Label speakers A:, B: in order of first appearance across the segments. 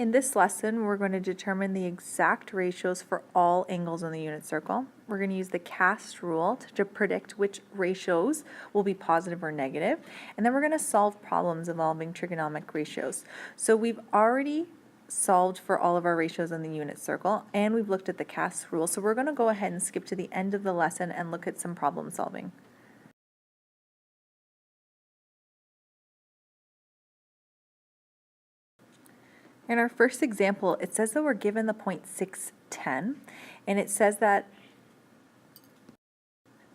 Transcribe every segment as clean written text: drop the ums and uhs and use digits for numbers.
A: In this lesson, we're going to determine the exact ratios for all angles in the unit circle. We're going to use the cast rule to predict which ratios will be positive or negative, and then we're going to solve problems involving trigonometric ratios. So we've already solved for all of our ratios in the unit circle, and we've looked at the cast rule, so we're going to go ahead and skip to the end of the lesson and look at some problem solving. In our first example, it says that we're given the point 610, and it says that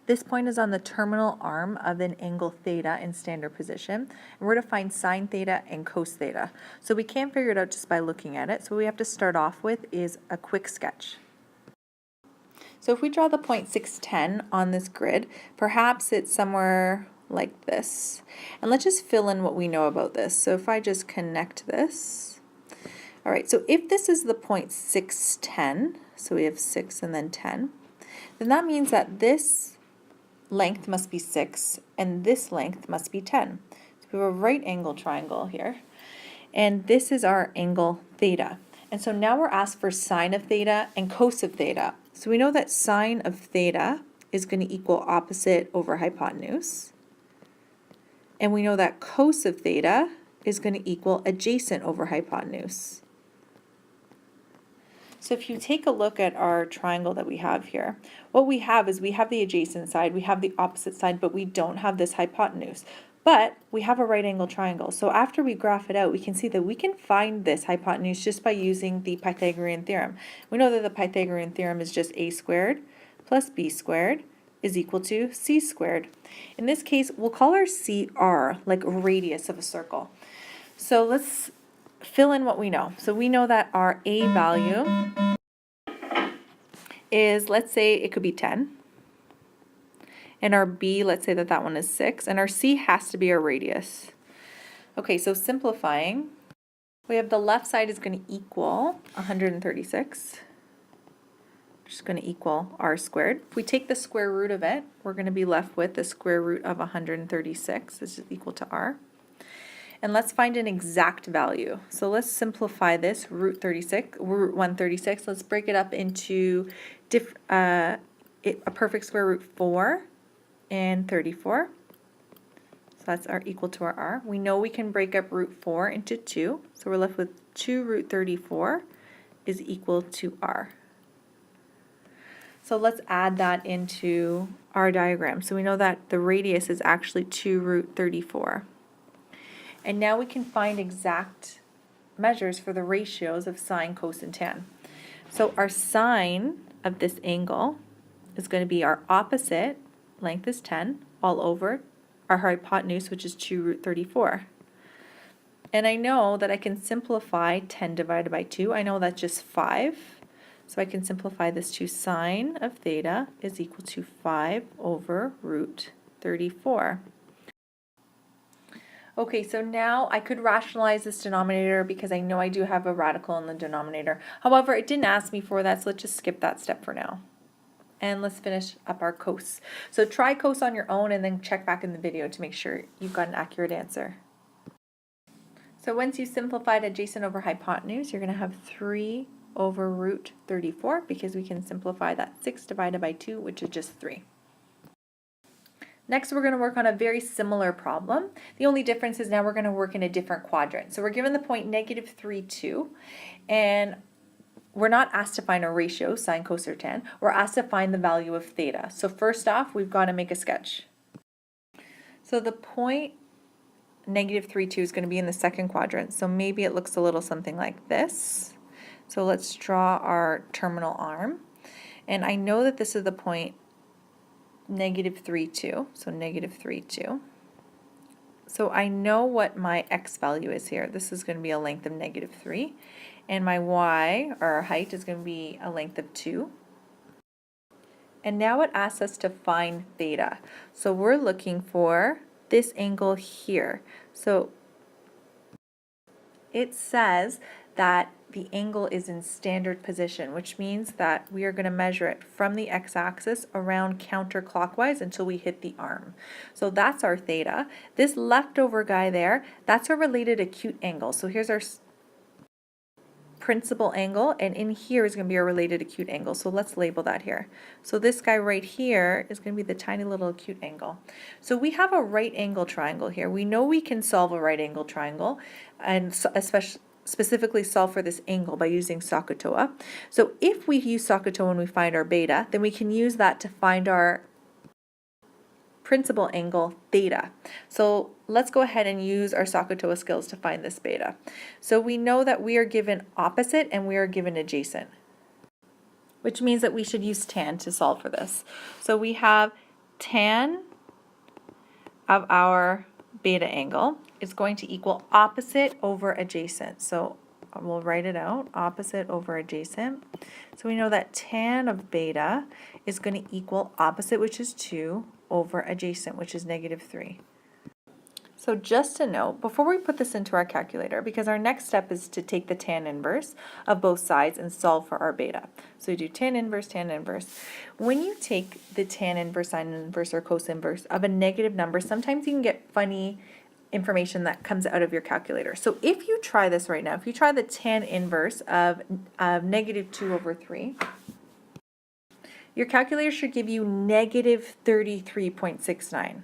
A: this point is on the terminal arm of an angle theta in standard position, and we're to find sine theta and cos theta. So we can't figure it out just by looking at it, so what we have to start off with is a quick sketch. So if we draw the point 610 on this grid, perhaps it's somewhere like this. And let's just fill in what we know about this. So if I just connect this, all right, so if this is the point 610, so we have 6 and then 10, then that means that this length must be 6 and this length must be 10. So we have a right angle triangle here, and this is our angle theta. And so now we're asked for sine of theta and cos of theta. So we know that sine of theta is going to equal opposite over hypotenuse. And we know that cos of theta is going to equal adjacent over hypotenuse. So if you take a look at our triangle that we have here, what we have is we have the adjacent side, we have the opposite side, but we don't have this hypotenuse. But we have a right angle triangle. So after we graph it out, we can see that we can find this hypotenuse just by using the Pythagorean theorem. We know that the Pythagorean theorem is just a squared plus b squared is equal to c squared. In this case, we'll call our c r, like radius of a circle. So let's fill in what we know. So we know that our a value is, let's say it could be 10. And our b, let's say that that one is 6. And our c has to be our radius. Okay, so simplifying, we have the left side is going to equal 136. Which is going to equal r squared. If we take the square root of it, we're going to be left with the square root of 136. This is equal to r. And let's find an exact value. So let's simplify this, root 136. Let's break it up into a perfect square root 4 and 34. So that's our equal to our r. We know we can break up root 4 into 2. So we're left with 2 root 34 is equal to r. So let's add that into our diagram. So we know that the radius is actually 2 root 34. And now we can find exact measures for the ratios of sine, cos, and tan. So our sine of this angle is going to be our opposite, length is 10, all over our hypotenuse, which is 2 root 34. And I know that I can simplify 10 divided by 2. I know that's just 5. So I can simplify this to sine of theta is equal to 5 over root 34. Okay, so now I could rationalize this denominator because I know I do have a radical in the denominator. However, it didn't ask me for that, so let's just skip that step for now. And let's finish up our cos. So try cos on your own and then check back in the video to make sure you've got an accurate answer. So once you've simplified adjacent over hypotenuse, you're going to have 3 over root 34 because we can simplify that 6 divided by 2, which is just 3. Next, we're going to work on a very similar problem. The only difference is now we're going to work in a different quadrant. So we're given the point -3, 2, and we're not asked to find a ratio, sine, cos, or tan. We're asked to find the value of theta. So first off, we've got to make a sketch. So the point -3, 2 is going to be in the second quadrant. So maybe it looks a little something like this. So let's draw our terminal arm. And I know that this is the point -3, 2, so -3, 2. So I know what my x value is here. This is going to be a length of -3, and my y, or height, is going to be a length of 2. And now it asks us to find theta. So we're looking for this angle here. So it says that the angle is in standard position, which means that we are going to measure it from the x-axis around counterclockwise until we hit the arm. So that's our theta. This leftover guy there, that's our related acute angle. So here's our principal angle, and in here is going to be our related acute angle. So let's label that here. So this guy right here is going to be the tiny little acute angle. So we have a right angle triangle here. We know we can solve a right angle triangle, and especially specifically solve for this angle by using SOHCAHTOA. So if we use SOHCAHTOA when we find our beta, then we can use that to find our principal angle theta. So let's go ahead and use our SOHCAHTOA skills to find this beta. So we know that we are given opposite and we are given adjacent, which means that we should use tan to solve for this. So we have tan of our beta angle is going to equal opposite over adjacent. So we'll write it out, opposite over adjacent. So we know that tan of beta is going to equal opposite, which is 2, over adjacent, which is -3. So just to note, before we put this into our calculator, because our next step is to take the tan inverse of both sides and solve for our beta. So we do tan inverse, tan inverse. When you take the tan inverse, sine inverse, or cos inverse of a negative number, sometimes you can get funny information that comes out of your calculator. So if you try this right now, if you try the tan inverse of -2/3, your calculator should give you -33.69.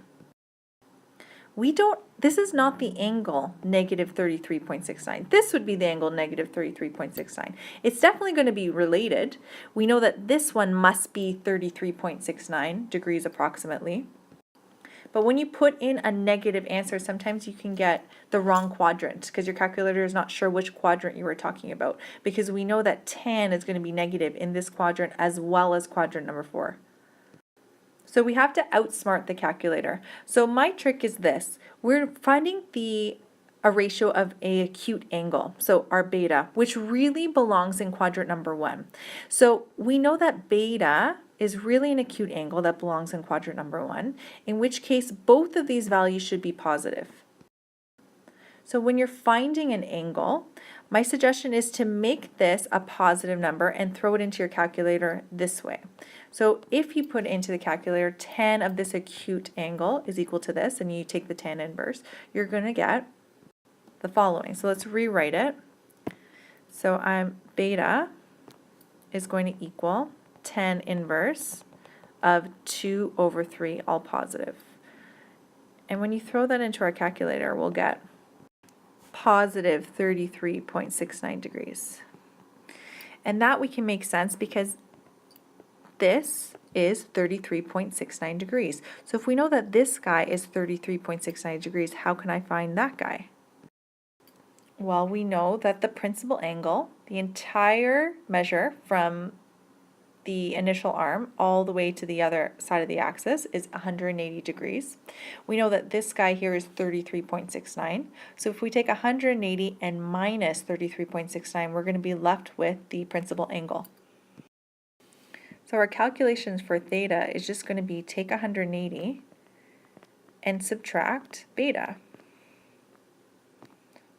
A: This is not the angle -33.69. This would be the angle -33.69. It's definitely going to be related. We know that this one must be 33.69 degrees approximately. But when you put in a negative answer, sometimes you can get the wrong quadrant because your calculator is not sure which quadrant you were talking about, because we know that tan is going to be negative in this quadrant as well as quadrant number 4. So we have to outsmart the calculator. So my trick is this. We're finding a ratio of a acute angle, so our beta, which really belongs in quadrant number 1. So we know that beta is really an acute angle that belongs in quadrant number 1, in which case both of these values should be positive. So when you're finding an angle, my suggestion is to make this a positive number and throw it into your calculator this way. So if you put into the calculator tan of this acute angle is equal to this, and you take the tan inverse, you're going to get the following. So let's rewrite it. So beta is going to equal tan inverse of 2/3, all positive. And when you throw that into our calculator, we'll get positive 33.69 degrees. And that we can make sense because this is 33.69 degrees. So if we know that this guy is 33.69 degrees, how can I find that guy? Well, we know that the principal angle, the entire measure from the initial arm all the way to the other side of the axis is 180 degrees. We know that this guy here is 33.69. So if we take 180 and minus 33.69, we're going to be left with the principal angle. So our calculations for theta is just going to be take 180 and subtract beta.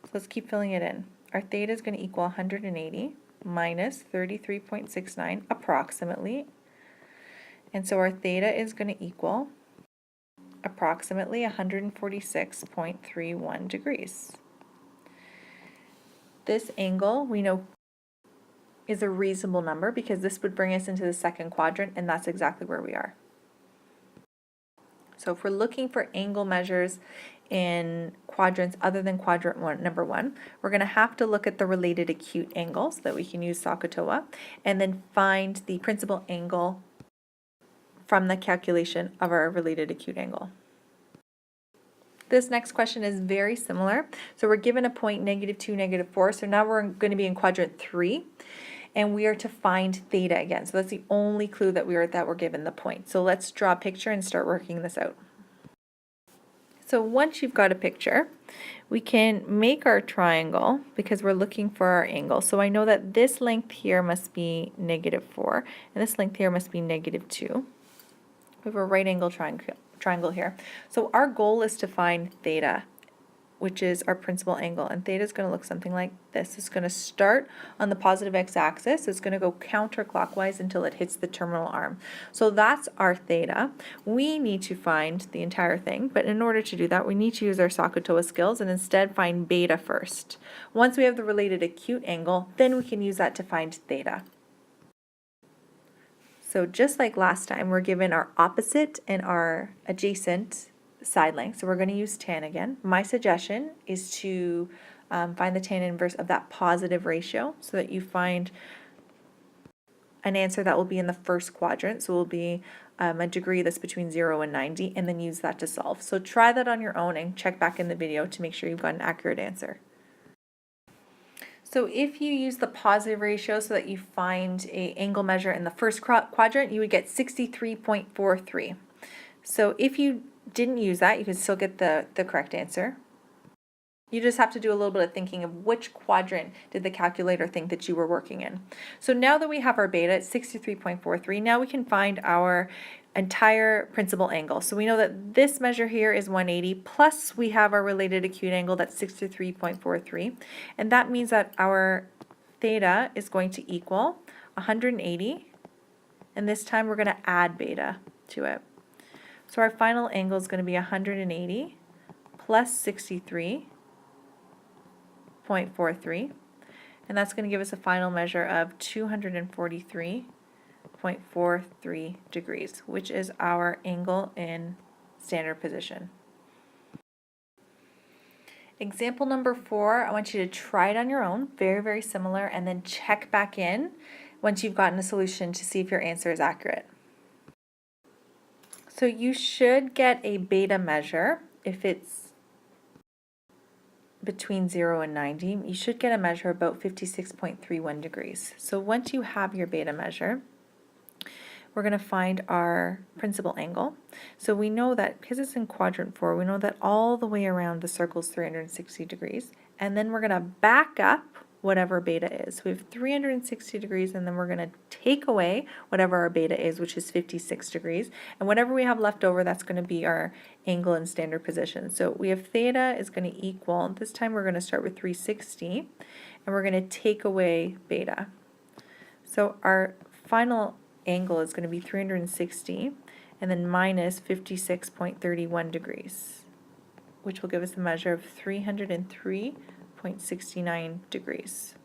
A: So let's keep filling it in. Our theta is going to equal 180 minus 33.69 approximately. And so our theta is going to equal approximately 146.31 degrees. This angle we know is a reasonable number because this would bring us into the second quadrant, and that's exactly where we are. So if we're looking for angle measures in quadrants other than quadrant number 1, we're going to have to look at the related acute angles that we can use SOHCAHTOA, and then find the principal angle from the calculation of our related acute angle. This next question is very similar. So we're given a point -2, -4. So now we're going to be in quadrant 3, and we are to find theta again. So that's the only clue that we're given the point. So let's draw a picture and start working this out. So once you've got a picture, we can make our triangle because we're looking for our angle. So I know that this length here must be -4, and this length here must be -2. We have a right angle triangle here. So our goal is to find theta. which is our principal angle, and theta is going to look something like this. It's going to start on the positive x-axis. It's going to go counterclockwise until it hits the terminal arm. So that's our theta. We need to find the entire thing, but in order to do that, we need to use our SOHCAHTOA skills and instead find beta first. Once we have the related acute angle, then we can use that to find theta. So just like last time, we're given our opposite and our adjacent side length. So we're going to use tan again. My suggestion is to find the tan inverse of that positive ratio so that you find an answer that will be in the first quadrant. So it will be a degree that's between 0 and 90, and then use that to solve. So try that on your own and check back in the video to make sure you've got an accurate answer. So if you use the positive ratio so that you find an angle measure in the first quadrant, you would get 63.43. So if you didn't use that, you could still get the correct answer. You just have to do a little bit of thinking of which quadrant did the calculator think that you were working in. So now that we have our beta at 63.43, now we can find our entire principal angle. So we know that this measure here is 180, plus we have our related acute angle that's 63.43, and that means that our theta is going to equal 180, and this time we're going to add beta to it. So our final angle is going to be 180 plus 63.43, and that's going to give us a final measure of 243.43 degrees, which is our angle in standard position. Example number 4, I want you to try it on your own, very, very similar, and then check back in once you've gotten a solution to see if your answer is accurate. So you should get a beta measure if it's between 0 and 90. You should get a measure about 56.31 degrees. So once you have your beta measure, we're going to find our principal angle. So we know that because it's in quadrant 4, we know that all the way around the circle is 360 degrees. And then we're going to back up whatever beta is. So we have 360 degrees, and then we're going to take away whatever our beta is, which is 56 degrees. And whatever we have left over, that's going to be our angle in standard position. So we have theta is going to equal, this time we're going to start with 360, and we're going to take away beta. So our final angle is going to be 360, and then minus 56.31 degrees, which will give us a measure of 303.69 degrees.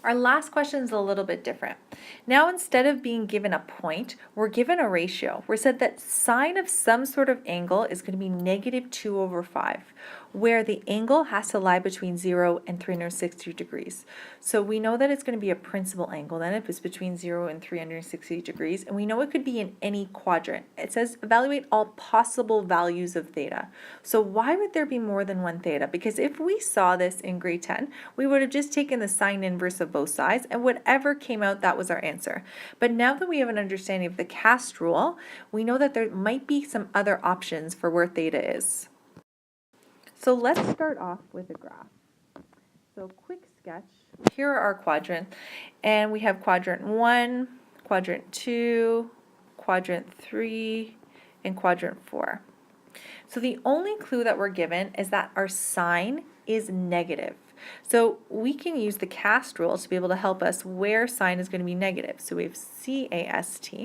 A: Our last question is a little bit different. Now instead of being given a point, we're given a ratio. We're said that sine of some sort of angle is going to be negative 2 over 5, where the angle has to lie between 0 and 360 degrees. So we know that it's going to be a principal angle then if it's between 0 and 360 degrees, and we know it could be in any quadrant. It says evaluate all possible values of theta. So why would there be more than one theta? Because if we saw this in grade 10, we would have just taken the sine inverse of both sides, and whatever came out, that was our answer. But now that we have an understanding of the cast rule, we know that there might be some other options for where theta is. So let's start off with a graph. So quick sketch. Here are our quadrants, and we have quadrant 1, quadrant 2, quadrant 3, and quadrant 4. So the only clue that we're given is that our sine is negative. So we can use the cast rule to be able to help us where sine is going to be negative. So we have CAST.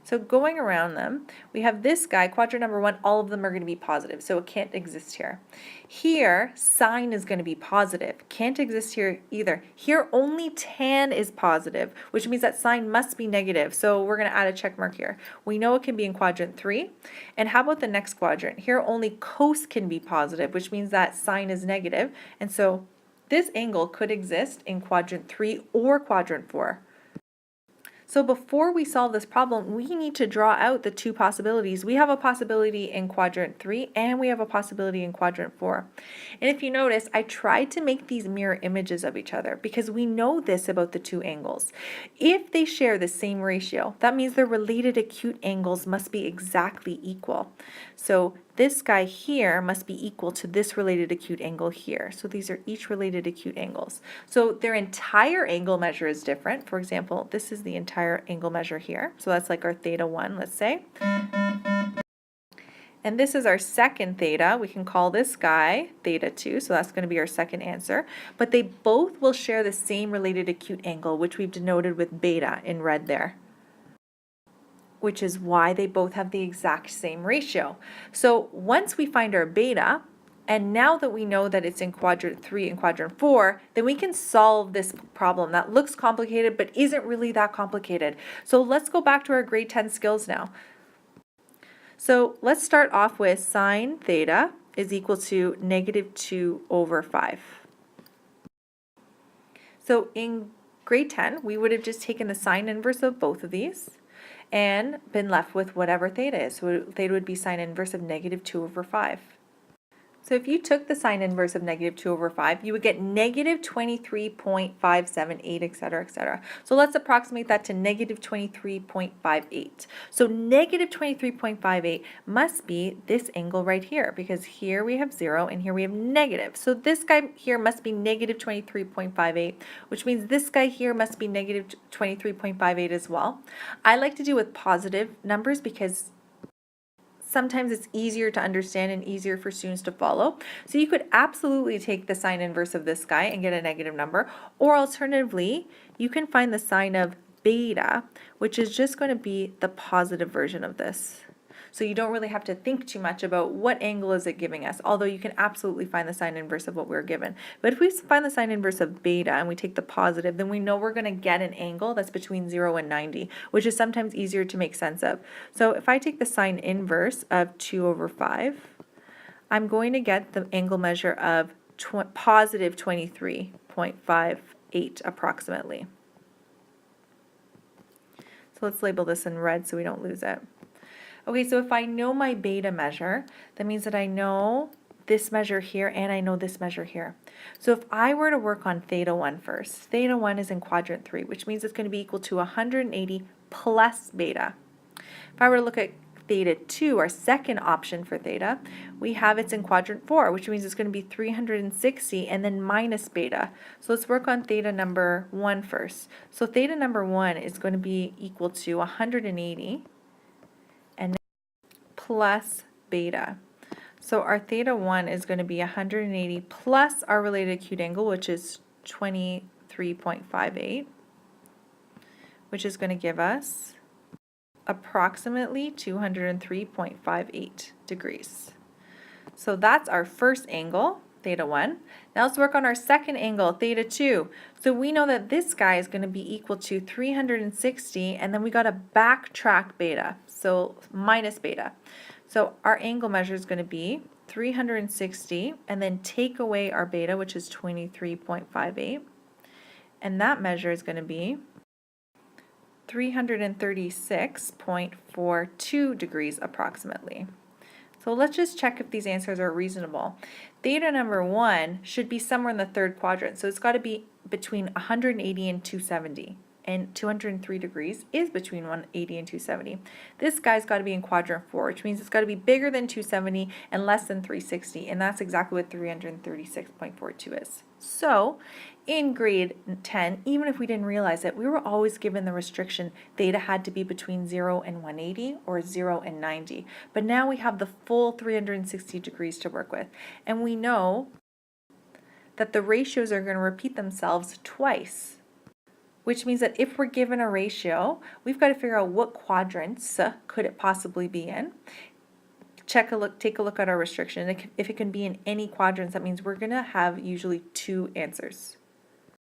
A: So going around them, we have this guy, quadrant number 1, all of them are going to be positive, so it can't exist here. Here, sine is going to be positive, can't exist here either. Here, only tan is positive, which means that sine must be negative, so we're going to add a check mark here. We know it can be in quadrant 3, and how about the next quadrant? Here, only cos can be positive, which means that sine is negative, and so this angle could exist in quadrant 3 or quadrant 4. So before we solve this problem, we need to draw out the two possibilities. We have a possibility in quadrant 3 and we have a possibility in quadrant 4. And if you notice, I tried to make these mirror images of each other because we know this about the two angles. If they share the same ratio, that means their related acute angles must be exactly equal. So this guy here must be equal to this related acute angle here. So these are each related acute angles. So their entire angle measure is different. For example, this is the entire angle measure here. So that's like our theta 1, let's say. And And this is our second theta. We can call this guy theta 2, so that's going to be our second answer. But they both will share the same related acute angle, which we've denoted with beta in red there, which is why they both have the exact same ratio. So once we find our beta, and now that we know that it's in quadrant 3 and quadrant 4, then we can solve this problem that looks complicated but isn't really that complicated. So let's go back to our grade 10 skills now. So let's start off with sine theta is equal to -2/5. So in grade 10, we would have just taken the sine inverse of both of these and been left with whatever theta is. So theta would be sine inverse of -2/5. So if you took the sine inverse of -2/5, you would get -23.578, etc., etc. So let's approximate that to -23.58. So -23.58 must be this angle right here, because here we have 0 and here we have negative. So this guy here must be -23.58, which means this guy here must be -23.58 as well. I like to do with positive numbers because sometimes it's easier to understand and easier for students to follow. So you could absolutely take the sine inverse of this guy and get a negative number, or alternatively, you can find the sine of beta, which is just going to be the positive version of this. So you don't really have to think too much about what angle is it giving us, although you can absolutely find the sine inverse of what we're given. But if we find the sine inverse of beta and we take the positive, then we know we're going to get an angle that's between 0 and 90, which is sometimes easier to make sense of. So if I take the sine inverse of 2/5, I'm going to get the angle measure of positive 23.58 approximately. So let's label this in red so we don't lose it. Okay, so if I know my beta measure, that means that I know this measure here and I know this measure here. So if I were to work on theta 1 first, theta 1 is in quadrant 3, which means it's going to be equal to 180 plus beta. If I were to look at theta 2, our second option for theta, we have it's in quadrant 4, which means it's going to be 360 and then minus beta. So let's work on theta number 1 first. So theta number 1 is going to be equal to 180 and plus beta. So our theta 1 is going to be 180 plus our related acute angle, which is 23.58, which is going to give us approximately 203.58 degrees. So that's our first angle, theta 1. Now let's work on our second angle, theta 2. So we know that this guy is going to be equal to 360, and then we got to backtrack beta, so minus beta. So our angle measure is going to be 360, and then take away our beta, which is 23.58, and that measure is going to be 336.42 degrees approximately. So let's just check if these answers are reasonable. Theta number 1 should be somewhere in the third quadrant, so it's got to be between 180 and 270. And 203 degrees is between 180 and 270. This guy's got to be in quadrant 4, which means it's got to be bigger than 270 and less than 360, and that's exactly what 336.42 is. So in grade 10, even if we didn't realize it, we were always given the restriction theta had to be between 0 and 180 or 0 and 90. But now we have the full 360 degrees to work with, and we know that the ratios are going to repeat themselves twice, which means that if we're given a ratio, we've got to figure out what quadrants could it possibly be in. Take a look at our restriction. If it can be in any quadrants, that means we're going to have usually two answers.